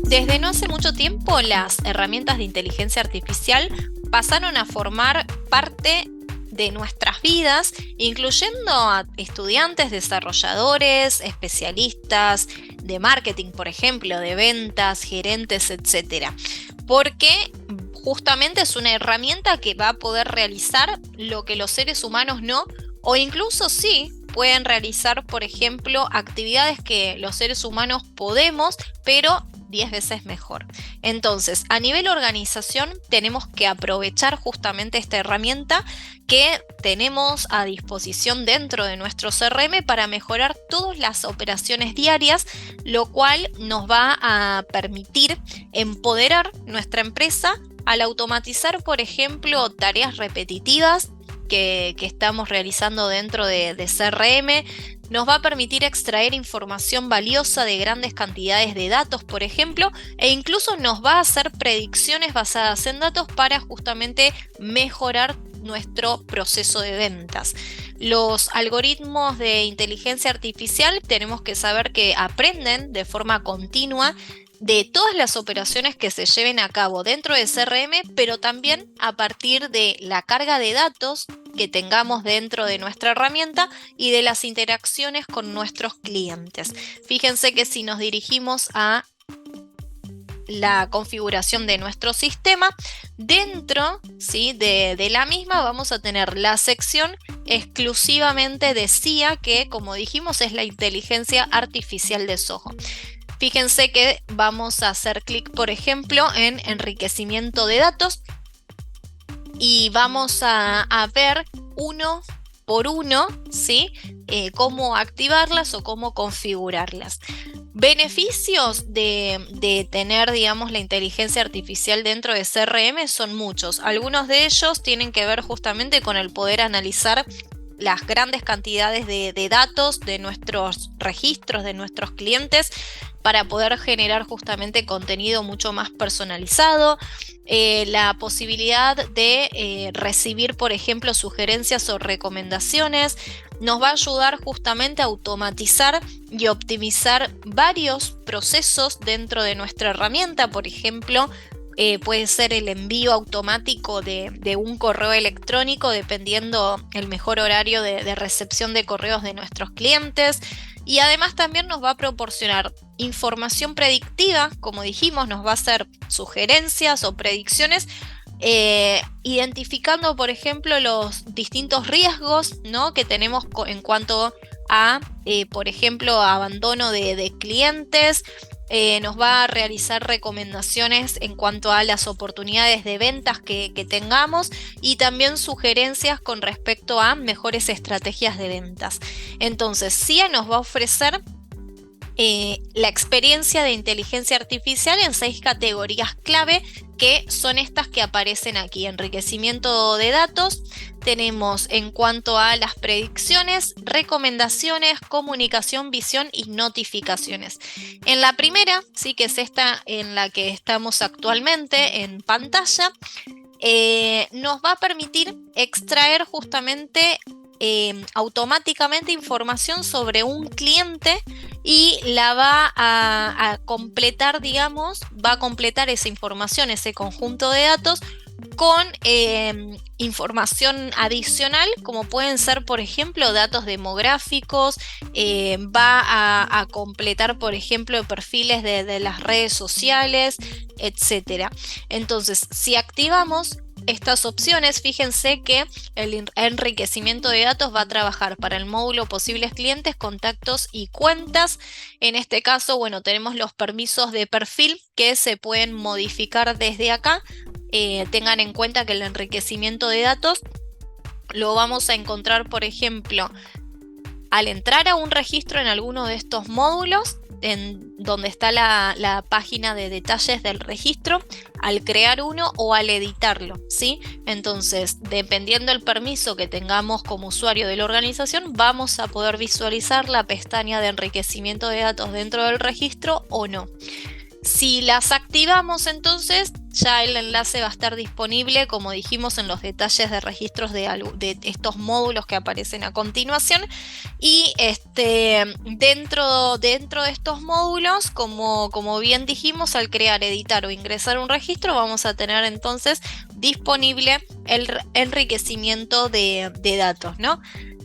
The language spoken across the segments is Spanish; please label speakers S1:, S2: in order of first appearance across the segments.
S1: Desde no hace mucho tiempo, las herramientas de inteligencia artificial pasaron a formar parte de nuestras vidas, incluyendo a estudiantes, desarrolladores, especialistas de marketing, por ejemplo, de ventas, gerentes, etcétera. Porque justamente es una herramienta que va a poder realizar lo que los seres humanos no, o incluso sí pueden realizar, por ejemplo, actividades que los seres humanos podemos, pero 10 veces mejor. Entonces, a nivel organización, tenemos que aprovechar justamente esta herramienta que tenemos a disposición dentro de nuestro CRM para mejorar todas las operaciones diarias, lo cual nos va a permitir empoderar nuestra empresa al automatizar, por ejemplo, tareas repetitivas que estamos realizando dentro de CRM. Nos va a permitir extraer información valiosa de grandes cantidades de datos, por ejemplo, e incluso nos va a hacer predicciones basadas en datos para justamente mejorar nuestro proceso de ventas. Los algoritmos de inteligencia artificial tenemos que saber que aprenden de forma continua de todas las operaciones que se lleven a cabo dentro de CRM, pero también a partir de la carga de datos que tengamos dentro de nuestra herramienta y de las interacciones con nuestros clientes. Fíjense que si nos dirigimos a la configuración de nuestro sistema, dentro, ¿sí?, de la misma vamos a tener la sección exclusivamente de CIA, que como dijimos es la inteligencia artificial de Zoho. Fíjense que vamos a hacer clic, por ejemplo, en enriquecimiento de datos y vamos a ver uno por uno, ¿sí?, cómo activarlas o cómo configurarlas. Beneficios de tener, digamos, la inteligencia artificial dentro de CRM son muchos. Algunos de ellos tienen que ver justamente con el poder analizar las grandes cantidades de datos de nuestros registros, de nuestros clientes, para poder generar justamente contenido mucho más personalizado. La posibilidad de recibir, por ejemplo, sugerencias o recomendaciones. Nos va a ayudar justamente a automatizar y optimizar varios procesos dentro de nuestra herramienta. Por ejemplo, puede ser el envío automático de un correo electrónico, dependiendo el mejor horario de recepción de correos de nuestros clientes. Y además también nos va a proporcionar información predictiva, como dijimos, nos va a hacer sugerencias o predicciones, identificando, por ejemplo, los distintos riesgos, ¿no?, que tenemos en cuanto a, por ejemplo, abandono de clientes. Nos va a realizar recomendaciones en cuanto a las oportunidades de ventas que tengamos, y también sugerencias con respecto a mejores estrategias de ventas. Entonces, CIA nos va a ofrecer la experiencia de inteligencia artificial en 6 categorías clave, que son estas que aparecen aquí. Enriquecimiento de datos, tenemos en cuanto a las predicciones, recomendaciones, comunicación, visión y notificaciones. En la primera, sí, que es esta en la que estamos actualmente en pantalla, nos va a permitir extraer justamente automáticamente información sobre un cliente, y la va a completar, digamos, va a completar esa información, ese conjunto de datos, con información adicional, como pueden ser, por ejemplo, datos demográficos. Va a completar, por ejemplo, perfiles de las redes sociales, etcétera. Entonces, si activamos estas opciones, fíjense que el enriquecimiento de datos va a trabajar para el módulo posibles clientes, contactos y cuentas. En este caso, bueno, tenemos los permisos de perfil que se pueden modificar desde acá. Tengan en cuenta que el enriquecimiento de datos lo vamos a encontrar, por ejemplo, al entrar a un registro en alguno de estos módulos, en donde está la página de detalles del registro, al crear uno o al editarlo, ¿sí? Entonces, dependiendo del permiso que tengamos como usuario de la organización, vamos a poder visualizar la pestaña de enriquecimiento de datos dentro del registro o no. Si las activamos, entonces ya el enlace va a estar disponible, como dijimos, en los detalles de registros de estos módulos que aparecen a continuación. Y dentro de estos módulos, como bien dijimos, al crear, editar o ingresar un registro, vamos a tener entonces disponible el enriquecimiento de datos, ¿no?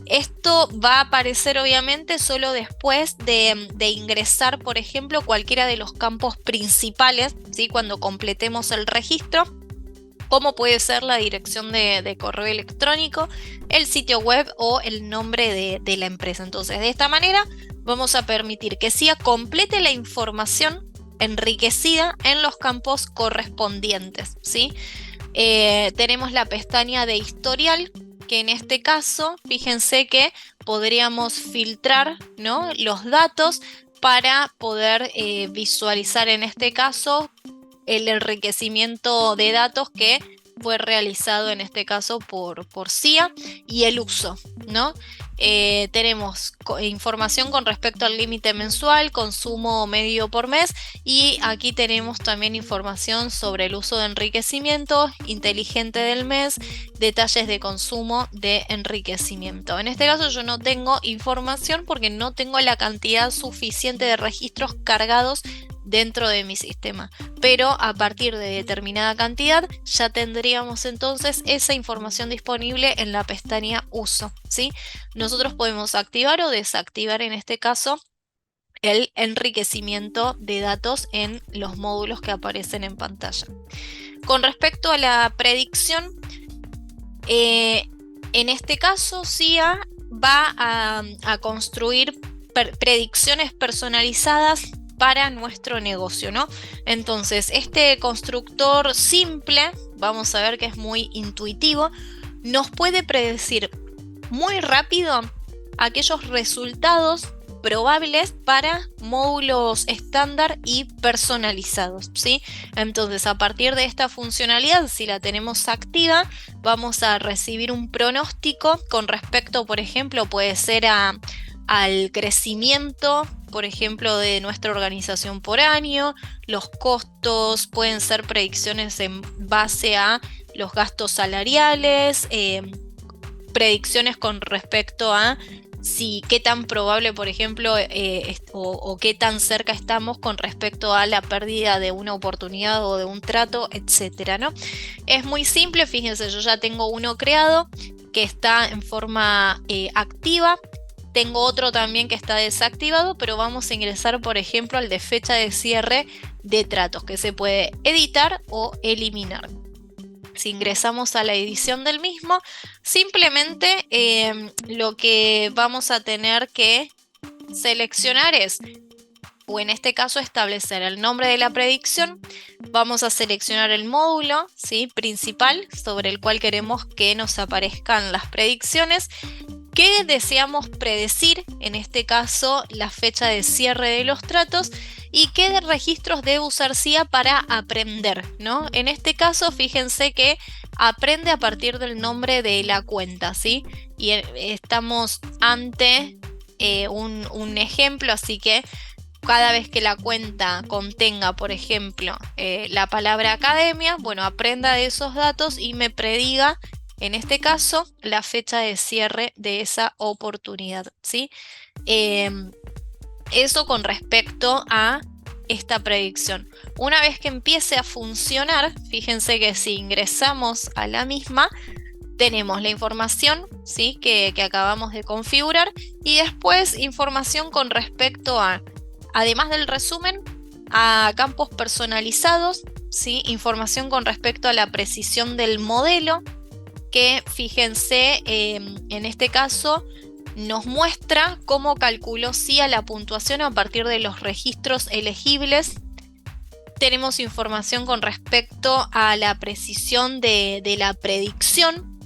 S1: Esto va a aparecer obviamente solo después de ingresar, por ejemplo, cualquiera de los campos principales, ¿sí? Cuando completemos el registro, como puede ser la dirección de correo electrónico, el sitio web o el nombre de la empresa. Entonces, de esta manera vamos a permitir que SIA complete la información enriquecida en los campos correspondientes, ¿sí? Tenemos la pestaña de historial, que en este caso, fíjense que podríamos filtrar, ¿no?, los datos para poder visualizar en este caso el enriquecimiento de datos que fue realizado en este caso por SIA y el uso, ¿no? Tenemos información con respecto al límite mensual, consumo medio por mes, y aquí tenemos también información sobre el uso de enriquecimiento inteligente del mes, detalles de consumo de enriquecimiento. En este caso yo no tengo información porque no tengo la cantidad suficiente de registros cargados dentro de mi sistema, pero a partir de determinada cantidad ya tendríamos entonces esa información disponible en la pestaña uso, ¿sí? Nosotros podemos activar o desactivar en este caso el enriquecimiento de datos en los módulos que aparecen en pantalla. Con respecto a la predicción, en este caso SIA va a construir predicciones personalizadas para nuestro negocio, ¿no? Entonces, este constructor simple, vamos a ver que es muy intuitivo, nos puede predecir muy rápido aquellos resultados probables para módulos estándar y personalizados, ¿sí? Entonces, a partir de esta funcionalidad, si la tenemos activa, vamos a recibir un pronóstico con respecto, por ejemplo, puede ser al crecimiento, por ejemplo, de nuestra organización por año. Los costos pueden ser predicciones en base a los gastos salariales, predicciones con respecto a qué tan probable, por ejemplo, o qué tan cerca estamos con respecto a la pérdida de una oportunidad o de un trato, etcétera, ¿no? Es muy simple, fíjense, yo ya tengo uno creado que está en forma activa. Tengo otro también que está desactivado, pero vamos a ingresar, por ejemplo, al de fecha de cierre de tratos, que se puede editar o eliminar. Si ingresamos a la edición del mismo, simplemente lo que vamos a tener que seleccionar es, o en este caso establecer el nombre de la predicción. Vamos a seleccionar el módulo, ¿sí?, principal sobre el cual queremos que nos aparezcan las predicciones. ¿Qué deseamos predecir? En este caso, la fecha de cierre de los tratos. ¿Y qué registros debe usar SIA para aprender, ¿no? En este caso, fíjense que aprende a partir del nombre de la cuenta, ¿sí? Y estamos ante un ejemplo, así que cada vez que la cuenta contenga, por ejemplo, la palabra academia, bueno, aprenda de esos datos y me prediga, en este caso, la fecha de cierre de esa oportunidad, ¿sí? Eso con respecto a esta predicción. Una vez que empiece a funcionar, fíjense que si ingresamos a la misma, tenemos la información, ¿sí?, que acabamos de configurar, y después información con respecto a, además del resumen, a campos personalizados, ¿sí?, información con respecto a la precisión del modelo, que fíjense, en este caso nos muestra cómo calculó SIA la puntuación a partir de los registros elegibles. Tenemos información con respecto a la precisión de la predicción,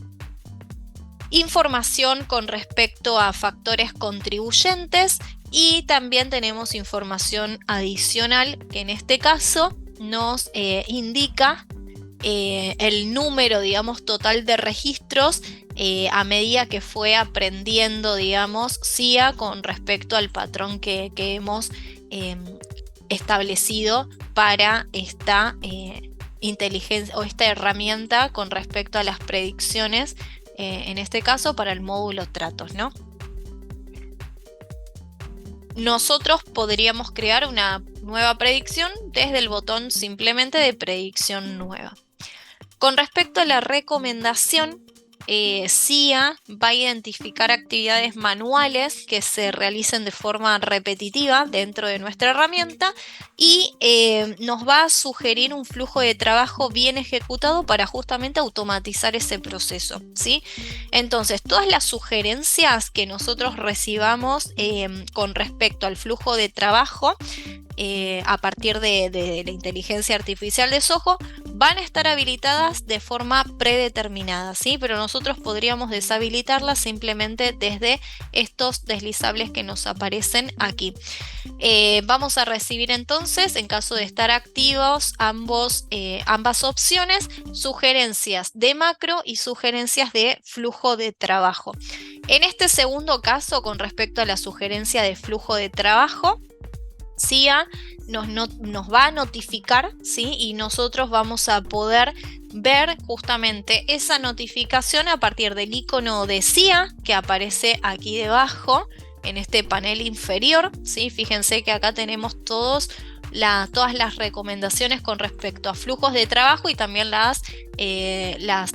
S1: información con respecto a factores contribuyentes, y también tenemos información adicional que en este caso nos indica el número, digamos, total de registros a medida que fue aprendiendo, digamos, SIA con respecto al patrón que hemos establecido para esta inteligencia o esta herramienta con respecto a las predicciones, en este caso para el módulo tratos, ¿no? Nosotros podríamos crear una nueva predicción desde el botón simplemente de predicción nueva. Con respecto a la recomendación, CIA va a identificar actividades manuales que se realicen de forma repetitiva dentro de nuestra herramienta y nos va a sugerir un flujo de trabajo bien ejecutado para justamente automatizar ese proceso, ¿sí? Entonces, todas las sugerencias que nosotros recibamos con respecto al flujo de trabajo a partir de la inteligencia artificial de Zoho van a estar habilitadas de forma predeterminada, ¿sí? Pero nosotros podríamos deshabilitarlas simplemente desde estos deslizables que nos aparecen aquí. Vamos a recibir entonces, en caso de estar activos ambas opciones, sugerencias de macro y sugerencias de flujo de trabajo. En este segundo caso, con respecto a la sugerencia de flujo de trabajo, CIA nos va a notificar, ¿sí? Y nosotros vamos a poder ver justamente esa notificación a partir del icono de CIA que aparece aquí debajo en este panel inferior, ¿sí? Fíjense que acá tenemos todas las recomendaciones con respecto a flujos de trabajo y también las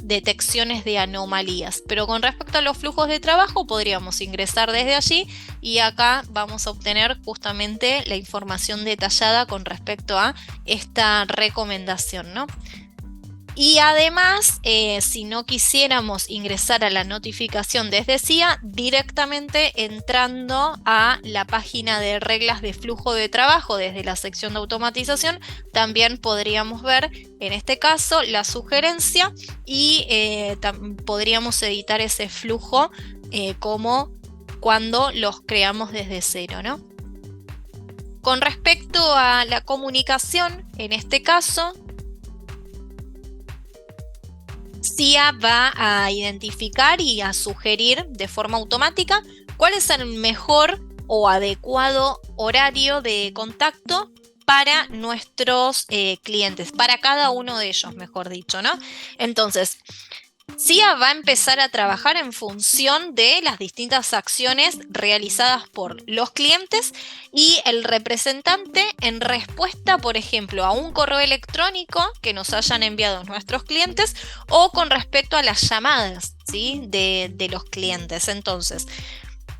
S1: detecciones de anomalías. Pero con respecto a los flujos de trabajo podríamos ingresar desde allí y acá vamos a obtener justamente la información detallada con respecto a esta recomendación, ¿no? Y además, si no quisiéramos ingresar a la notificación desde CIA, directamente entrando a la página de reglas de flujo de trabajo desde la sección de automatización, también podríamos ver, en este caso, la sugerencia y podríamos editar ese flujo como cuando los creamos desde cero, ¿no? Con respecto a la comunicación, en este caso, CIA va a identificar y a sugerir de forma automática cuál es el mejor o adecuado horario de contacto para nuestros clientes, para cada uno de ellos, mejor dicho, ¿no? Entonces, CIA va a empezar a trabajar en función de las distintas acciones realizadas por los clientes y el representante en respuesta, por ejemplo, a un correo electrónico que nos hayan enviado nuestros clientes o con respecto a las llamadas, ¿sí? de los clientes. Entonces,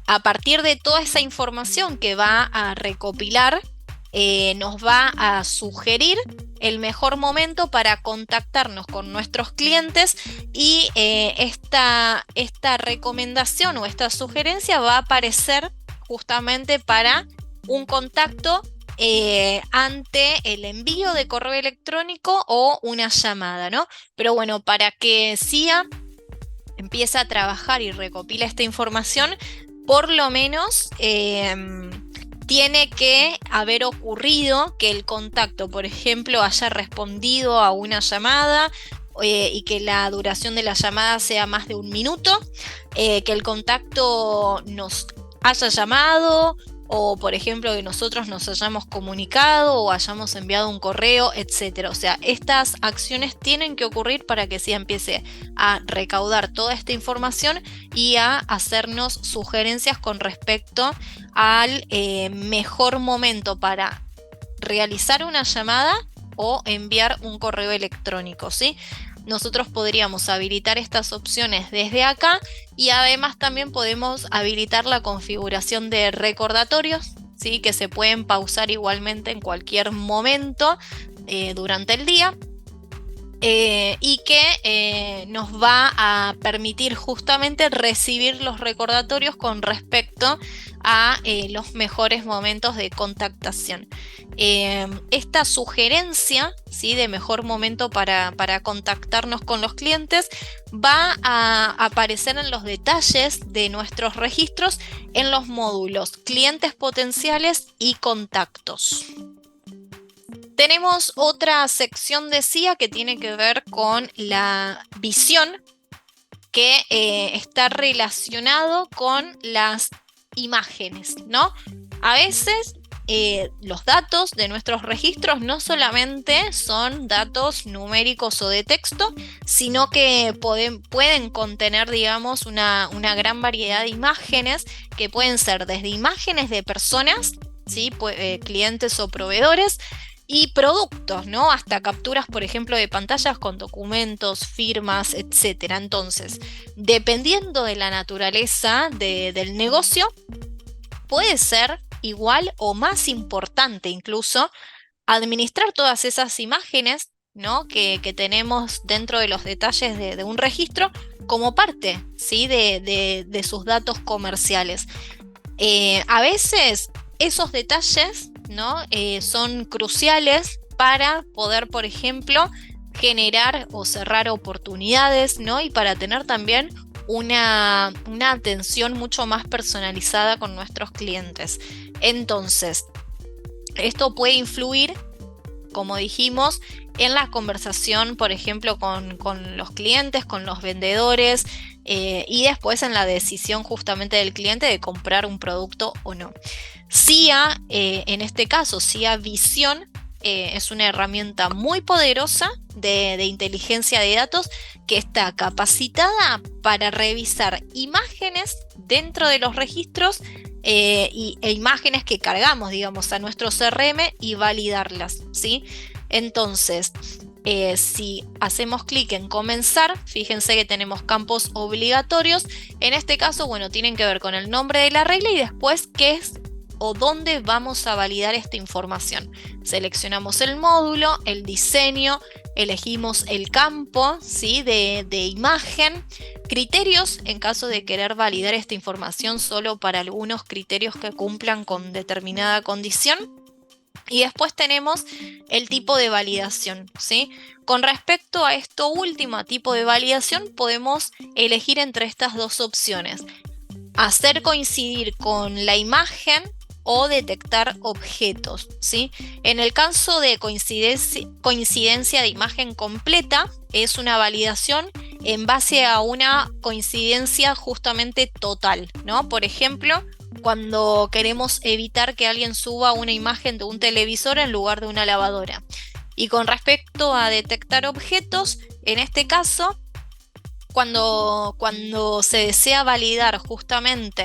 S1: a partir de toda esa información que va a recopilar, nos va a sugerir el mejor momento para contactarnos con nuestros clientes y esta recomendación o esta sugerencia va a aparecer justamente para un contacto ante el envío de correo electrónico o una llamada, ¿no? Pero bueno, para que CIA empiece a trabajar y recopila esta información, por lo menos tiene que haber ocurrido que el contacto, por ejemplo, haya respondido a una llamada y que la duración de la llamada sea más de 1 minuto, que el contacto nos haya llamado o, por ejemplo, que nosotros nos hayamos comunicado o hayamos enviado un correo, etc. O sea, estas acciones tienen que ocurrir para que sí empiece a recaudar toda esta información y a hacernos sugerencias con respecto al mejor momento para realizar una llamada o enviar un correo electrónico, ¿sí? Nosotros podríamos habilitar estas opciones desde acá y además también podemos habilitar la configuración de recordatorios, ¿sí? Que se pueden pausar igualmente en cualquier momento durante el día. Y que nos va a permitir justamente recibir los recordatorios con respecto a los mejores momentos de contactación. Esta sugerencia, ¿sí? De mejor momento para contactarnos con los clientes va a aparecer en los detalles de nuestros registros en los módulos clientes potenciales y contactos. Tenemos otra sección de CIA que tiene que ver con la visión, que está relacionado con las imágenes, ¿no? A veces los datos de nuestros registros no solamente son datos numéricos o de texto, sino que pueden contener, digamos, una gran variedad de imágenes que pueden ser desde imágenes de personas, ¿sí? Clientes o proveedores, y productos, ¿no? Hasta capturas, por ejemplo, de pantallas con documentos, firmas, etcétera. Entonces, dependiendo de la naturaleza del negocio, puede ser igual o más importante incluso administrar todas esas imágenes, ¿no? que tenemos dentro de los detalles de un registro como parte, ¿sí? de sus datos comerciales. A veces esos detalles, ¿no? Son cruciales para poder, por ejemplo, generar o cerrar oportunidades, ¿no? Y para tener también una atención mucho más personalizada con nuestros clientes. Entonces, esto puede influir, como dijimos, en la conversación, por ejemplo, con los clientes, con los vendedores, y después en la decisión justamente del cliente de comprar un producto o no. CIA, en este caso, CIA Visión, es una herramienta muy poderosa de inteligencia de datos que está capacitada para revisar imágenes dentro de los registros e imágenes que cargamos, digamos, a nuestro CRM y validarlas, ¿sí? Entonces, si hacemos clic en comenzar, fíjense que tenemos campos obligatorios. En este caso, bueno, tienen que ver con el nombre de la regla y después qué es o dónde vamos a validar esta información. Seleccionamos el módulo, el diseño, elegimos el campo, ¿sí? de imagen, criterios en caso de querer validar esta información solo para algunos criterios que cumplan con determinada condición. Y después tenemos el tipo de validación, ¿sí? Con respecto a esto último, a tipo de validación, podemos elegir entre estas dos opciones: hacer coincidir con la imagen o detectar objetos, ¿sí? En el caso de coincidencia de imagen completa, es una validación en base a una coincidencia justamente total, ¿no? Por ejemplo, cuando queremos evitar que alguien suba una imagen de un televisor en lugar de una lavadora. Y con respecto a detectar objetos, en este caso, cuando se desea validar justamente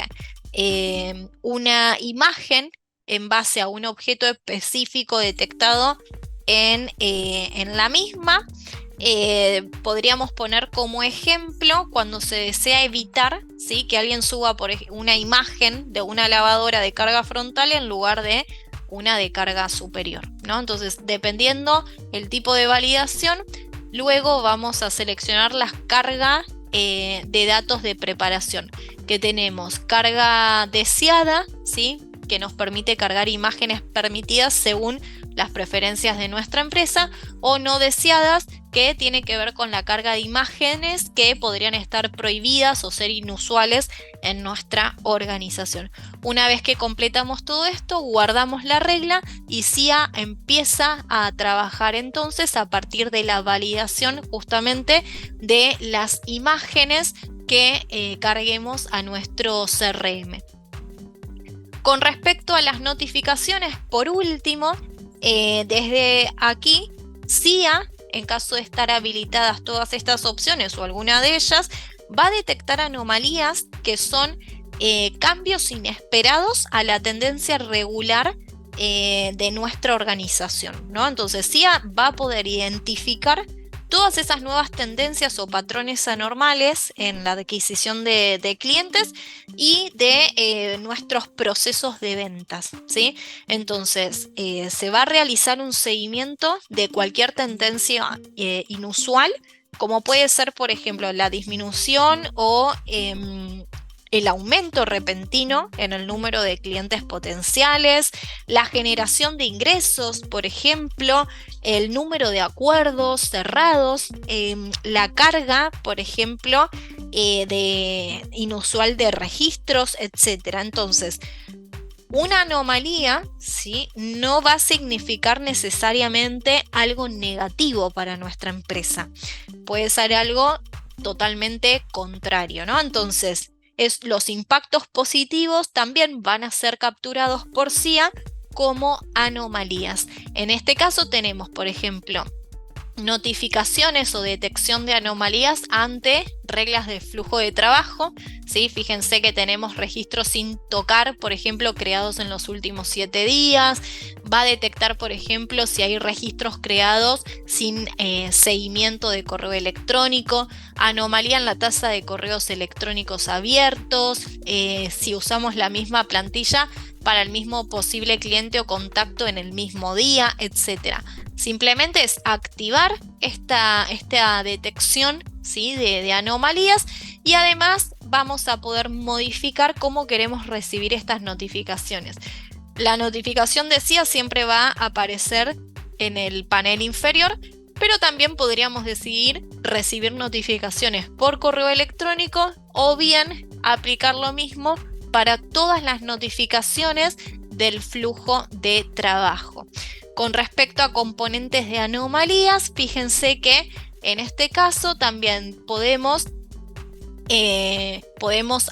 S1: una imagen en base a un objeto específico detectado en la misma, podríamos poner como ejemplo cuando se desea evitar, ¿sí? que alguien suba una imagen de una lavadora de carga frontal en lugar de una de carga superior, ¿no? Entonces, dependiendo el tipo de validación, luego vamos a seleccionar las cargas de datos de preparación, que tenemos carga deseada, ¿sí? que nos permite cargar imágenes permitidas según las preferencias de nuestra empresa, o no deseadas, que tiene que ver con la carga de imágenes que podrían estar prohibidas o ser inusuales en nuestra organización. Una vez que completamos todo esto, guardamos la regla y CIA empieza a trabajar entonces a partir de la validación justamente de las imágenes que carguemos a nuestro CRM. Con respecto a las notificaciones, por último, desde aquí, CIA, en caso de estar habilitadas todas estas opciones o alguna de ellas, va a detectar anomalías que son cambios inesperados a la tendencia regular de nuestra organización, ¿no? Entonces, CIA va a poder identificar todas esas nuevas tendencias o patrones anormales en la adquisición de clientes y de nuestros procesos de ventas, ¿sí? Entonces, se va a realizar un seguimiento de cualquier tendencia inusual, como puede ser, por ejemplo, la disminución o el aumento repentino en el número de clientes potenciales, la generación de ingresos, por ejemplo, el número de acuerdos cerrados, la carga, por ejemplo, inusual de registros, etc. Entonces, una anomalía, ¿sí? no va a significar necesariamente algo negativo para nuestra empresa. Puede ser algo totalmente contrario, ¿no? Entonces, los impactos positivos también van a ser capturados por CIA como anomalías. En este caso tenemos, por ejemplo, notificaciones o detección de anomalías ante reglas de flujo de trabajo, ¿sí? Fíjense que tenemos registros sin tocar, por ejemplo, creados en los últimos 7 días. Va a detectar, por ejemplo, si hay registros creados sin seguimiento de correo electrónico, anomalía en la tasa de correos electrónicos abiertos, si usamos la misma plantilla para el mismo posible cliente o contacto en el mismo día, etc. Simplemente es activar esta detección, ¿sí? de anomalías, y además vamos a poder modificar cómo queremos recibir estas notificaciones. La notificación, decía, siempre va a aparecer en el panel inferior, pero también podríamos decidir recibir notificaciones por correo electrónico o bien aplicar lo mismo para todas las notificaciones del flujo de trabajo. Con respecto a componentes de anomalías, fíjense que en este caso también podemos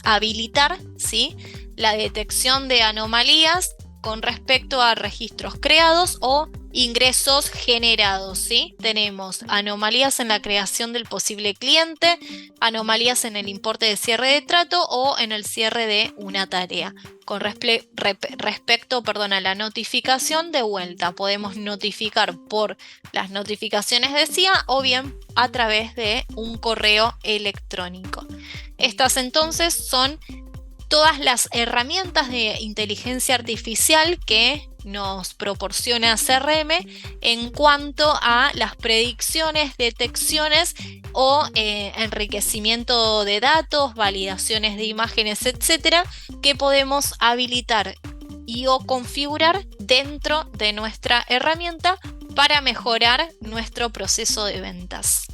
S1: habilitar, ¿sí? la detección de anomalías con respecto a registros creados o ingresos generados, ¿sí? Tenemos anomalías en la creación del posible cliente, anomalías en el importe de cierre de trato o en el cierre de una tarea. Con respecto a la notificación de vuelta, podemos notificar por las notificaciones, decía, o bien a través de un correo electrónico. Estas entonces son todas las herramientas de inteligencia artificial que nos proporciona CRM en cuanto a las predicciones, detecciones o enriquecimiento de datos, validaciones de imágenes, etcétera, que podemos habilitar y o configurar dentro de nuestra herramienta para mejorar nuestro proceso de ventas.